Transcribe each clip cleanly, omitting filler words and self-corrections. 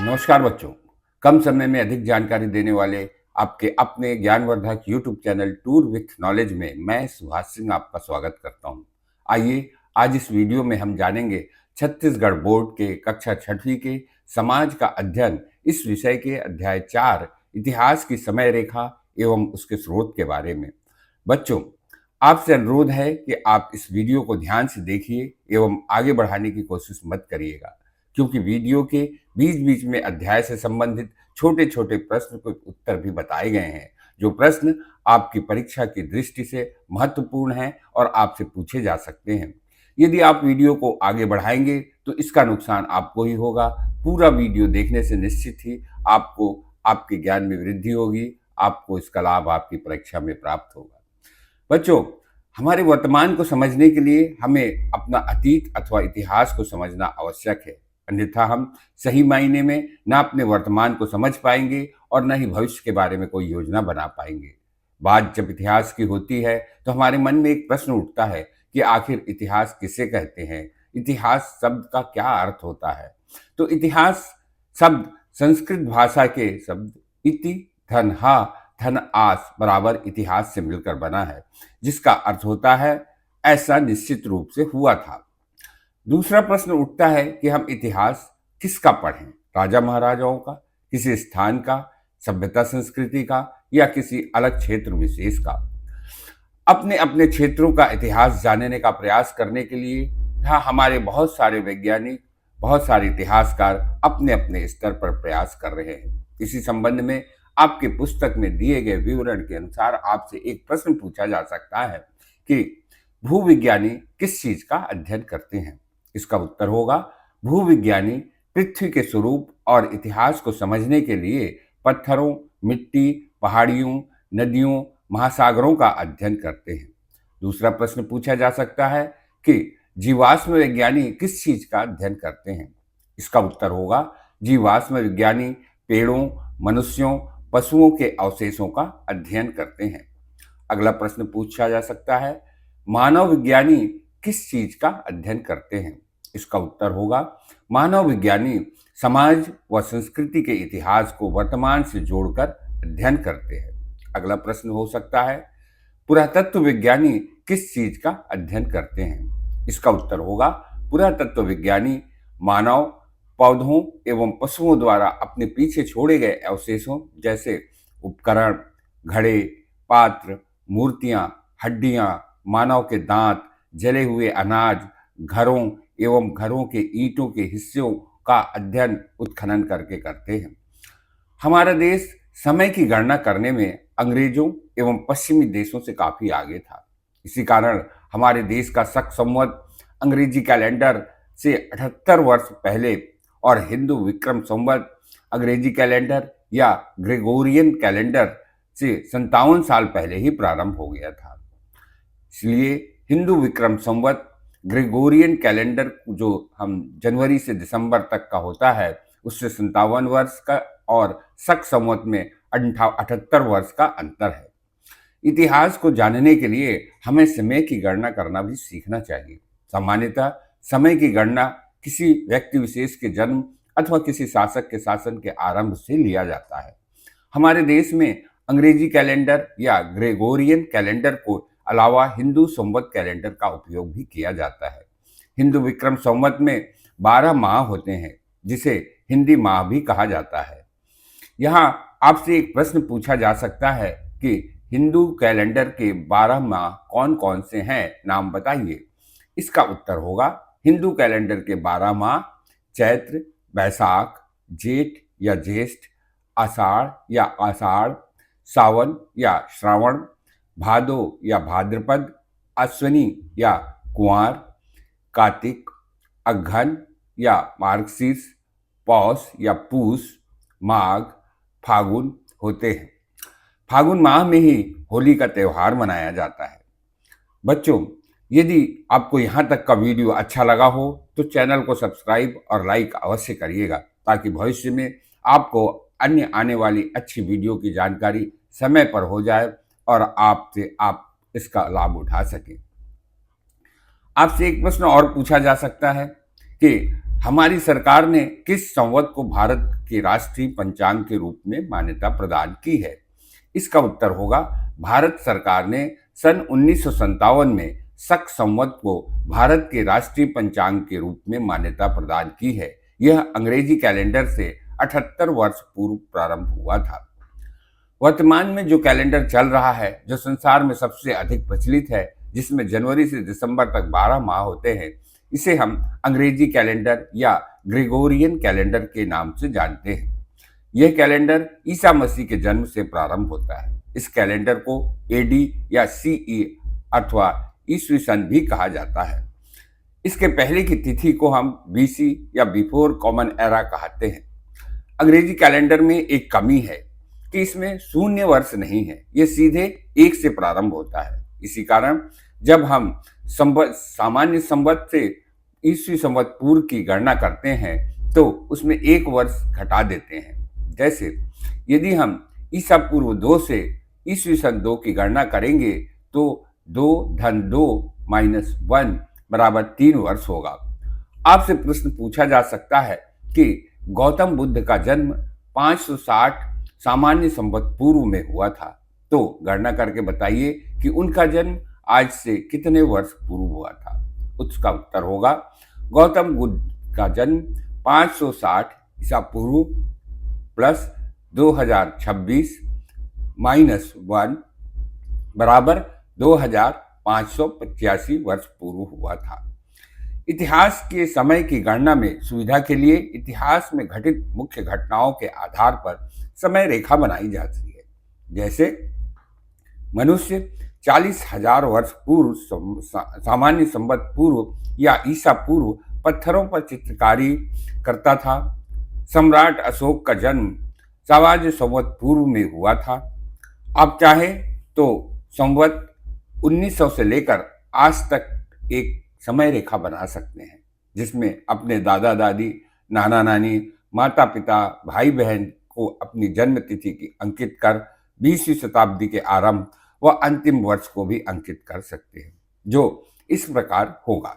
नमस्कार बच्चों। कम समय में अधिक जानकारी देने वाले आपके अपने ज्ञानवर्धक YouTube channel tour with knowledge में मैं सुभाष सिंह आपका स्वागत करता हूं। आइए आज इस वीडियो में हम जानेंगे छत्तीसगढ़ बोर्ड के कक्षा छठवीं के समाज का अध्ययन इस विषय के अध्याय 4 इतिहास की समय रेखा एवं उसके स्रोत के बारे में। बच्चों, आपसे अनुरोध है कि आप इस वीडियो को ध्यान से देखिए एवं आगे बढ़ाने की कोशिश मत करिएगा, क्योंकि वीडियो के बीच बीच में अध्याय से संबंधित छोटे छोटे प्रश्न के उत्तर भी बताए गए हैं, जो प्रश्न आपकी परीक्षा की दृष्टि से महत्वपूर्ण हैं और आपसे पूछे जा सकते हैं। यदि आप वीडियो को आगे बढ़ाएंगे तो इसका नुकसान आपको ही होगा। पूरा वीडियो देखने से निश्चित ही आपको आपके ज्ञान में वृद्धि होगी, आपको इसका लाभ आपकी परीक्षा में प्राप्त होगा। बच्चों, हमारे वर्तमान को समझने के लिए हमें अपना अतीत अथवा इतिहास को समझना आवश्यक है। अन्यथा हम सही मायने में ना अपने वर्तमान को समझ पाएंगे और न ही भविष्य के बारे में कोई योजना बना पाएंगे। बात जब इतिहास की होती है तो हमारे मन में एक प्रश्न उठता है कि आखिर इतिहास किसे कहते हैं, इतिहास शब्द का क्या अर्थ होता है। तो इतिहास शब्द संस्कृत भाषा के शब्द इति धन हा धन आस बराबर इतिहास से मिलकर बना है, जिसका अर्थ होता है ऐसा निश्चित रूप से हुआ था। दूसरा प्रश्न उठता है कि हम इतिहास किसका पढ़ें, राजा महाराजाओं का, किसी स्थान का, सभ्यता संस्कृति का, या किसी अलग क्षेत्र विशेष का। अपने अपने क्षेत्रों का इतिहास जानने का प्रयास करने के लिए यहाँ हमारे बहुत सारे वैज्ञानिक, बहुत सारे इतिहासकार अपने अपने स्तर पर प्रयास कर रहे हैं। इसी संबंध में आपके पुस्तक में दिए गए विवरण के अनुसार आपसे एक प्रश्न पूछा जा सकता है कि भूविज्ञानी किस चीज का अध्ययन करते हैं। इसका उत्तर होगा भूविज्ञानी पृथ्वी के स्वरूप और इतिहास को समझने के लिए पत्थरों, मिट्टी, पहाड़ियों, नदियों, महासागरों का अध्ययन करते हैं। दूसरा प्रश्न पूछा जा सकता है कि जीवाश्म विज्ञानी किस चीज का अध्ययन करते हैं। इसका उत्तर होगा जीवाश्म विज्ञानी पेड़ों, मनुष्यों, पशुओं के अवशेषों का अध्ययन करते हैं। अगला प्रश्न पूछा जा सकता है मानव विज्ञानी किस चीज का अध्ययन करते हैं। इसका उत्तर होगा मानव विज्ञानी समाज व संस्कृति के इतिहास को वर्तमान से जोड़कर अध्ययन करते हैं। अगला प्रश्न हो सकता है पुरातत्व विज्ञानी किस चीज का अध्ययन करते हैं। इसका उत्तर होगा पुरातत्व विज्ञानी मानव, पौधों एवं पशुओं द्वारा अपने पीछे छोड़े गए अवशेषों जैसे उपकरण, घड़े, पात्र, मूर्तियां, हड्डियां, मानव के दांत, जले हुए अनाज, घरों एवं घरों के ईंटों के हिस्सों का अध्ययन उत्खनन करके करते हैं। हमारा देश समय की गणना करने में अंग्रेजों एवं पश्चिमी देशों से काफी आगे था। इसी कारण हमारे देश का शक संवत अंग्रेजी कैलेंडर से 78 वर्ष पहले और हिंदू विक्रम संवत अंग्रेजी कैलेंडर या ग्रेगोरियन कैलेंडर से 57 साल पहले ही प्रारंभ हो गया था। इसलिए हिंदू विक्रम संवत ग्रेगोरियन कैलेंडर जो हम जनवरी से दिसंबर तक का होता है उससे 57 वर्ष का और शक संवत में 78 वर्ष का अंतर है। इतिहास को जानने के लिए हमें समय की गणना करना भी सीखना चाहिए। सामान्यतः समय की गणना किसी व्यक्ति विशेष के जन्म अथवा किसी शासक के शासन के आरंभ से लिया जाता है। हमारे देश में अंग्रेजी कैलेंडर या ग्रेगोरियन कैलेंडर को अलावा हिंदू संवत कैलेंडर का उपयोग भी किया जाता है। हिंदू विक्रम संवत में 12 माह होते हैं, जिसे हिंदी माह भी कहा जाता है। यहाँ आपसे एक प्रश्न पूछा जा सकता है कि हिंदू कैलेंडर के 12 माह कौन कौन से हैं, नाम बताइए। इसका उत्तर होगा हिंदू कैलेंडर के 12 माह चैत्र, बैसाख, जेठ या ज्येष्ठ, आषाढ़ या आषाढ़, सावन या श्रावण, भादो या भाद्रपद, अश्विनी या कुंवार, कार्तिक, अगहन या मार्गशीर्ष, पौष या पूस, माघ, फागुन होते हैं। फागुन माह में ही होली का त्यौहार मनाया जाता है। बच्चों, यदि आपको यहाँ तक का वीडियो अच्छा लगा हो तो चैनल को सब्सक्राइब और लाइक अवश्य करिएगा, ताकि भविष्य में आपको अन्य आने वाली अच्छी वीडियो की जानकारी समय पर हो जाए और आप इसका लाभ उठा सकें। आपसे एक प्रश्न और पूछा जा सकता है कि हमारी सरकार ने किस संवत को भारत के राष्ट्रीय पंचांग के रूप में मान्यता प्रदान की है? इसका उत्तर होगा, भारत सरकार ने सन 1957 में शक संवत को भारत के राष्ट्रीय पंचांग के रूप में मान्यता प्रदान की है। यह अंग्रेजी कैलेंडर से 78 वर्ष पूर्व प्रारंभ हुआ था। वर्तमान में जो कैलेंडर चल रहा है, जो संसार में सबसे अधिक प्रचलित है, जिसमें जनवरी से दिसंबर तक 12 माह होते हैं, इसे हम अंग्रेजी कैलेंडर या ग्रेगोरियन कैलेंडर के नाम से जानते हैं। यह कैलेंडर ईसा मसीह के जन्म से प्रारंभ होता है। इस कैलेंडर को एडी या सीई अथवा ईस्वी सन भी कहा जाता है। इसके पहले की तिथि को हम बीसी या बिफोर कॉमन एरा कहते हैं। अंग्रेजी कैलेंडर में एक कमी है कि इसमें शून्य वर्ष नहीं है, यह सीधे 1 से प्रारंभ होता है। इसी कारण जब हम सामान्य संवत से ईस्वी संवत पूर्व की गणना करते हैं तो उसमें 1 वर्ष घटा देते हैं। जैसे यदि हम ईसा पूर्व 2 से ईस्वी सन 2 की गणना करेंगे तो 2 धन 2 माइनस 1 बराबर 3 वर्ष होगा। आपसे प्रश्न पूछा जा सकता है कि गौतम बुद्ध का जन्म 560 सामान्य संवत पूर्व में हुआ था, तो गणना करके बताइए कि उनका जन्म आज से कितने वर्ष पूर्व हुआ था। उसका उत्तर होगा, गौतम बुद्ध का जन्म 560 ईसा पूर्व प्लस 2026 माइनस 1 बराबर 2585 वर्ष पूर्व हुआ था। इतिहास के समय की गणना में सुविधा के लिए इतिहास में घटित मुख्य घटनाओं के आधार पर समय रेखा बनाई जाती है। जैसे मनुष्य 40,000 वर्ष पूर्व सामान्य संवत पूर्व या ईसा पूर्व पत्थरों पर चित्रकारी करता था। सम्राट अशोक का जन्म सामान्य संवत पूर्व में हुआ था। आप चाहें तो संवत 1900 से लेकर आज तक एक समय रेखा बना सकते हैं, जिसमें अपने दादा दादी, नाना नानी, माता पिता, भाई बहन को अपनी जन्म तिथि की अंकित कर 20वीं शताब्दी के आरंभ व अंतिम वर्ष को भी अंकित कर सकते हैं, जो इस प्रकार होगा।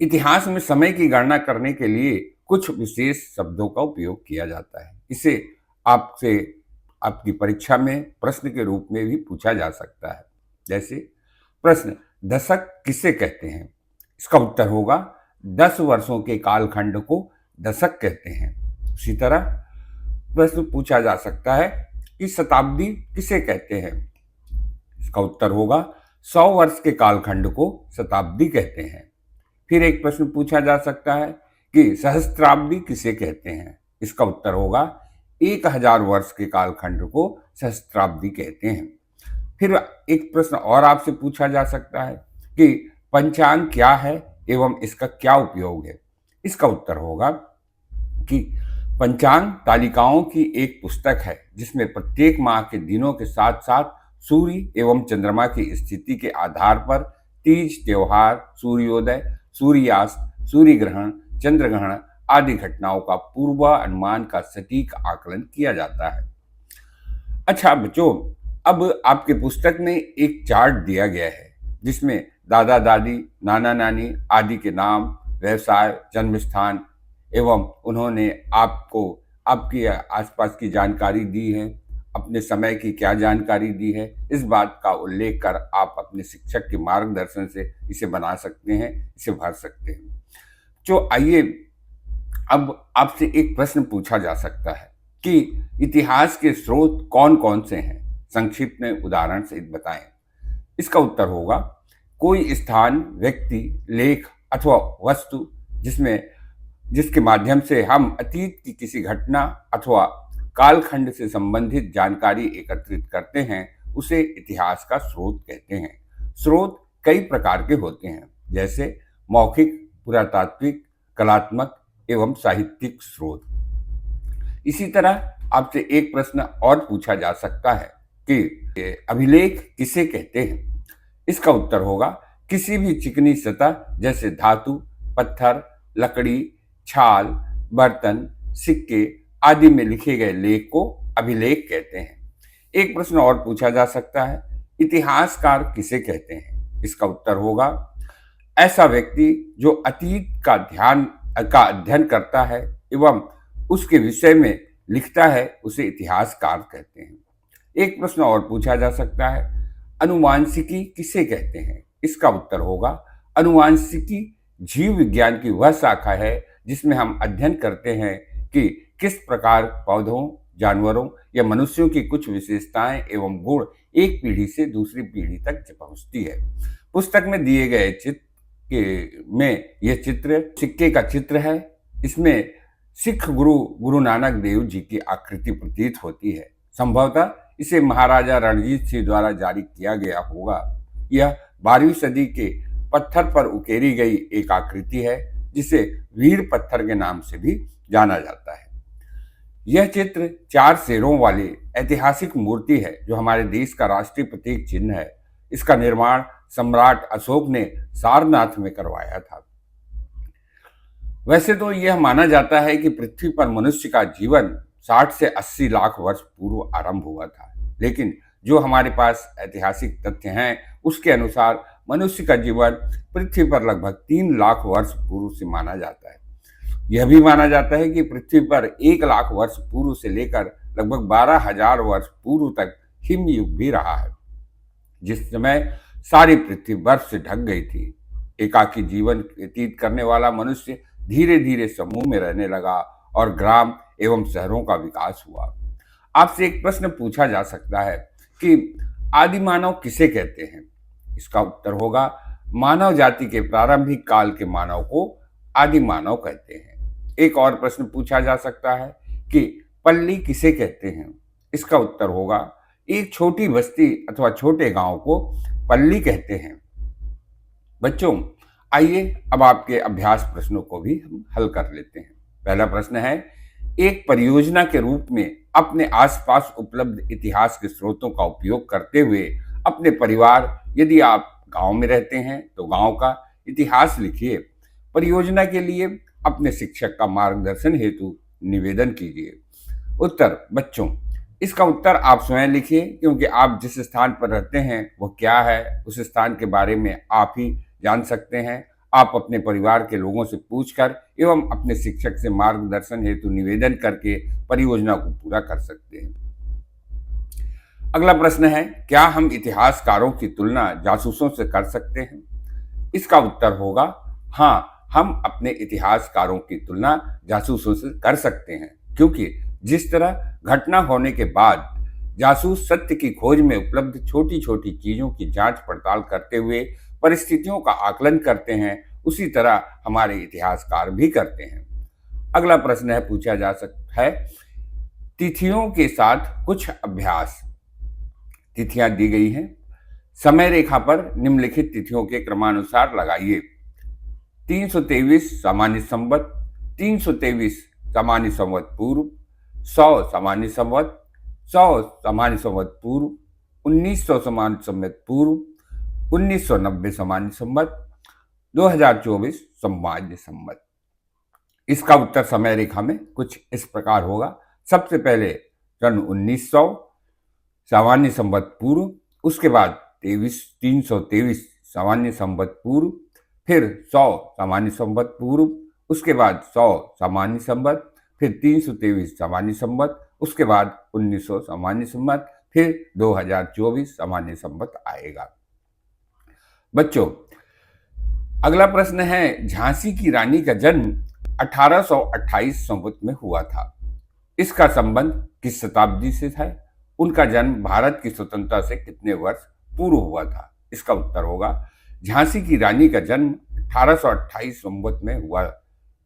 इतिहास में समय की गणना करने के लिए कुछ विशेष शब्दों का उपयोग किया जाता है। इसे आपसे आपकी परीक्षा में प्रश्न के रूप में भी पूछा जा सकता है। जैसे प्रश्न, दशक किसे कहते हैं? इसका उत्तर होगा, 10 वर्षों के कालखंड को दशक कहते हैं। उसी तरह प्रश्न पूछा जा सकता है कि शताब्दी किसे कहते हैं? इसका उत्तर होगा, 100 वर्ष के कालखंड को शताब्दी कहते हैं। फिर एक प्रश्न पूछा जा सकता है कि सहस्त्राब्दी किसे कहते हैं? इसका उत्तर होगा, 1000 वर्ष के कालखंड को सहस्त्राब्दी कहते हैं। फिर एक प्रश्न और आपसे पूछा जा सकता है कि पंचांग क्या है एवं इसका क्या उपयोग है? इसका उत्तर होगा कि पंचांग तालिकाओं की एक पुस्तक है जिसमें प्रत्येक माह के दिनों के साथ साथ सूर्य एवं चंद्रमा की स्थिति के आधार पर तीज, त्योहार, सूर्योदय, सूर्यास्त, सूर्य ग्रहण, चंद्र ग्रहण आदि घटनाओं का पूर्वानुमान का सटीक आकलन किया जाता है। अच्छा बच्चों, अब आपके पुस्तक में एक चार्ट दिया गया है जिसमें दादा दादी, नाना नानी आदि के नाम, व्यवसाय, जन्म स्थान एवं उन्होंने आपको आपकी आसपास की जानकारी दी है, अपने समय की क्या जानकारी दी है, इस बात का उल्लेख कर आप अपने शिक्षक के मार्गदर्शन से इसे बना सकते हैं, इसे भर सकते हैं। तो आइए अब आपसे एक प्रश्न पूछा जा सकता है कि इतिहास के स्रोत कौन कौन से हैं? संक्षिप्त में उदाहरण सहित बताएं। इसका उत्तर होगा, कोई स्थान, व्यक्ति, लेख अथवा वस्तु जिसके माध्यम से हम अतीत की किसी घटना अथवा कालखंड से संबंधित जानकारी एकत्रित करते हैं, उसे इतिहास का स्रोत कहते हैं। स्रोत कई प्रकार के होते हैं, जैसे मौखिक, पुरातात्विक, कलात्मक एवं साहित्यिक स्रोत। इसी तरह आपसे एक प्रश्न और पूछा जा सकता है कि अभिलेख किसे कहते हैं? इसका उत्तर होगा, किसी भी चिकनी सतह जैसे धातु, पत्थर, लकड़ी, छाल, बर्तन, सिक्के आदि में लिखे गए लेख को अभिलेख कहते हैं। एक प्रश्न और पूछा जा सकता है, इतिहासकार किसे कहते हैं? इसका उत्तर होगा, ऐसा व्यक्ति जो अतीत का ध्यान का अध्ययन करता है एवं उसके विषय में लिखता है उसे इतिहासकार कहते हैं। एक प्रश्न और पूछा जा सकता है, अनुवांशिकी किसे कहते हैं? इसका उत्तर होगा, अनुवांशिकी जीव विज्ञान की वह शाखा है जिसमें हम अध्ययन करते हैं कि किस प्रकार पौधों, जानवरों या मनुष्यों की कुछ विशेषताएं एवं गुण एक पीढ़ी से दूसरी पीढ़ी तक पहुंचती है। पुस्तक में दिए गए चित्र में यह चित्र सिक्के का चित्र है। इसमें सिख गुरु नानक देव जी की आकृति प्रतीत होती है। संभवतः इसे महाराजा रणजीत सिंह द्वारा जारी किया गया होगा। यह 12वीं सदी के पत्थर पर उकेरी गई एक आकृति है जिसे वीर पत्थर के नाम से भी जाना जाता है। यह चित्र 4 शेरों वाली ऐतिहासिक मूर्ति है जो हमारे देश का राष्ट्रीय प्रतीक चिन्ह है। इसका निर्माण सम्राट अशोक ने सारनाथ में करवाया था। वैसे तो यह माना जाता है कि पृथ्वी पर मनुष्य का जीवन 60 से 80 लाख वर्ष पूर्व आरंभ हुआ था, लेकिन जो हमारे पास ऐतिहासिक तथ्य हैं उसके अनुसार मनुष्य का जीवन पृथ्वी पर लगभग 3 लाख वर्ष पूर्व से माना जाता है। यह भी माना जाता है कि पृथ्वी पर 1 लाख वर्ष पूर्व से लेकर लगभग 12,000 वर्ष पूर्व तक हिमयुग भी रहा है, जिस समय सारी पृथ्वी बर्फ से ढक गई थी। एकाकी जीवन व्यतीत करने वाला मनुष्य धीरे धीरे समूह में रहने लगा और ग्राम एवं शहरों का विकास हुआ। आपसे एक प्रश्न पूछा जा सकता है कि आदि मानव किसे कहते हैं? इसका उत्तर होगा, मानव जाति के प्रारंभिक काल के मानव को आदि मानव कहते हैं। एक और प्रश्न पूछा जा सकता है कि पल्ली किसे कहते हैं? इसका उत्तर होगा, एक छोटी बस्ती अथवा छोटे गांव को पल्ली कहते हैं। बच्चों, आइए अब आपके अभ्यास प्रश्नों को भी हम हल कर लेते हैं। पहला प्रश्न है, एक परियोजना के रूप में अपने आसपास उपलब्ध इतिहास के स्रोतों का उपयोग करते हुए अपने परिवार, यदि आप गांव में रहते हैं तो गांव का इतिहास लिखिए। परियोजना के लिए अपने शिक्षक का मार्गदर्शन हेतु निवेदन कीजिए। उत्तर बच्चों, इसका उत्तर आप स्वयं लिखिए, क्योंकि आप जिस स्थान पर रहते हैं वो क्या है उस स्थान के बारे में आप ही जान सकते हैं। आप अपने परिवार के लोगों से पूछकर एवं अपने शिक्षक से मार्गदर्शन हेतु निवेदन करके परियोजना को पूरा कर सकते हैं। अगला प्रश्न है, क्या हम इतिहासकारों की तुलना जासूसों से कर सकते हैं? इसका उत्तर होगा, हाँ, हम अपने इतिहासकारों की तुलना जासूसों से कर सकते हैं, क्योंकि जिस तरह घटना होने के बाद जासूस सत्य की खोज में उपलब्ध छोटी छोटी चीजों की जांच पड़ताल करते हुए परिस्थितियों का आकलन करते हैं, उसी तरह हमारे इतिहासकार भी करते हैं। अगला प्रश्न है, पूछा जा सकता है, तिथियों के साथ कुछ अभ्यास। तिथियां दी गई हैं, समय रेखा पर निम्नलिखित तिथियों के क्रमानुसार लगाइए। 323 सामान्य संवत, 323 सामान्य संवत पूर्व, 100 सामान्य संवत, 100 सामान्य संवत पूर्व, 1900 सामान्य संवत पूर्व, 1990 सामान्य संवत, 2024 सामान्य संवत। इसका उत्तर समय रेखा में कुछ इस प्रकार होगा। सबसे पहले सन 1900 सामान्य संवत पूर्व, उसके बाद 323 सामान्य संवत पूर्व, फिर 100 सामान्य संवत पूर्व, उसके बाद 100 सामान्य संवत, फिर 323 सामान्य संवत, उसके बाद 1900 सामान्य संवत, फिर 2024 सामान्य संवत आएगा। बच्चों, अगला प्रश्न है, झांसी की रानी का जन्म 1828 संवत में हुआ था। इसका संबंध किस शताब्दी से है? उनका जन्म भारत की स्वतंत्रता से कितने वर्ष पूर्व हुआ था? इसका उत्तर होगा, झांसी की रानी का जन्म 1828 संवत में हुआ।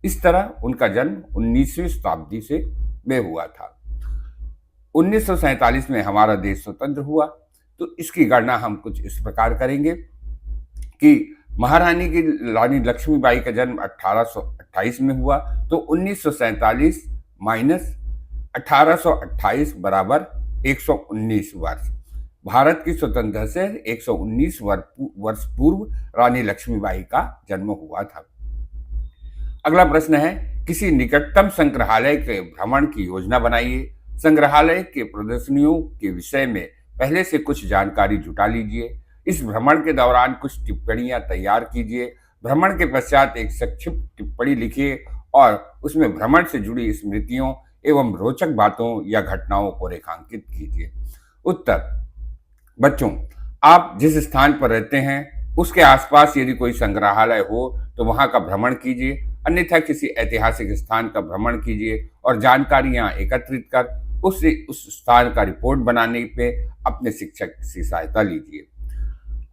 इस तरह उनका जन्म 19वीं शताब्दी से में हुआ था। 1947 में हमारा देश स्वतंत्र हुआ, तो इसकी गणना हम कुछ इस प्रकार करेंगे कि महारानी की रानी लक्ष्मीबाई का जन्म 1828 में हुआ, तो 1947 माइनस 1828 बराबर 119 वर्ष। भारत की स्वतंत्रता से 119 वर्ष पूर्व रानी लक्ष्मीबाई का जन्म हुआ था। अगला प्रश्न है, किसी निकटतम संग्रहालय के भ्रमण की योजना बनाइए। संग्रहालय के प्रदर्शनियों के विषय में पहले से कुछ जानकारी जुटा लीजिए। इस भ्रमण के दौरान कुछ टिप्पणियां तैयार कीजिए। भ्रमण के पश्चात एक संक्षिप्त टिप्पणी लिखिए और उसमें भ्रमण से जुड़ी स्मृतियों एवं रोचक बातों या घटनाओं को रेखांकित कीजिए। उत्तर: बच्चों, आप जिस स्थान पर रहते हैं उसके आसपास यदि कोई संग्रहालय हो तो वहां का भ्रमण कीजिए, अन्यथा किसी ऐतिहासिक स्थान का भ्रमण कीजिए और जानकारियां एकत्रित कर उस स्थान का रिपोर्ट बनाने पे अपने शिक्षक की सहायता लीजिए।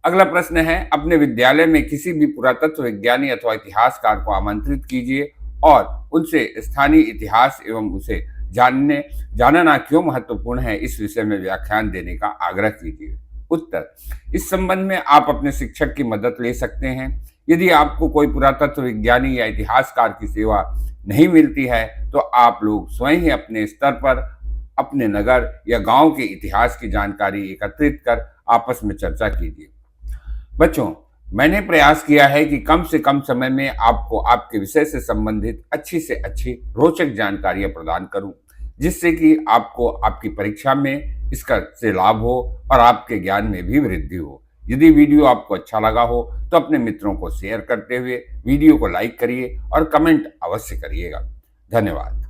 अगला प्रश्न है, अपने विद्यालय में किसी भी पुरातत्व विज्ञानी अथवा इतिहासकार को आमंत्रित कीजिए और उनसे स्थानीय इतिहास एवं उसे जानना क्यों महत्वपूर्ण है इस विषय में व्याख्यान देने का आग्रह कीजिए। उत्तर: इस संबंध में आप अपने शिक्षक की मदद ले सकते हैं। यदि आपको कोई पुरातत्व विज्ञानी या इतिहासकार की सेवा नहीं मिलती है तो आप लोग स्वयं ही अपने स्तर पर अपने नगर या गांव के इतिहास की जानकारी एकत्रित कर आपस में चर्चा कीजिए। बच्चों, मैंने प्रयास किया है कि कम से कम समय में आपको आपके विषय से संबंधित अच्छी से अच्छी रोचक जानकारियां प्रदान करूं, जिससे कि आपको आपकी परीक्षा में इसका से लाभ हो और आपके ज्ञान में भी वृद्धि हो। यदि वीडियो आपको अच्छा लगा हो तो अपने मित्रों को शेयर करते हुए वीडियो को लाइक करिए और कमेंट अवश्य करिएगा। धन्यवाद।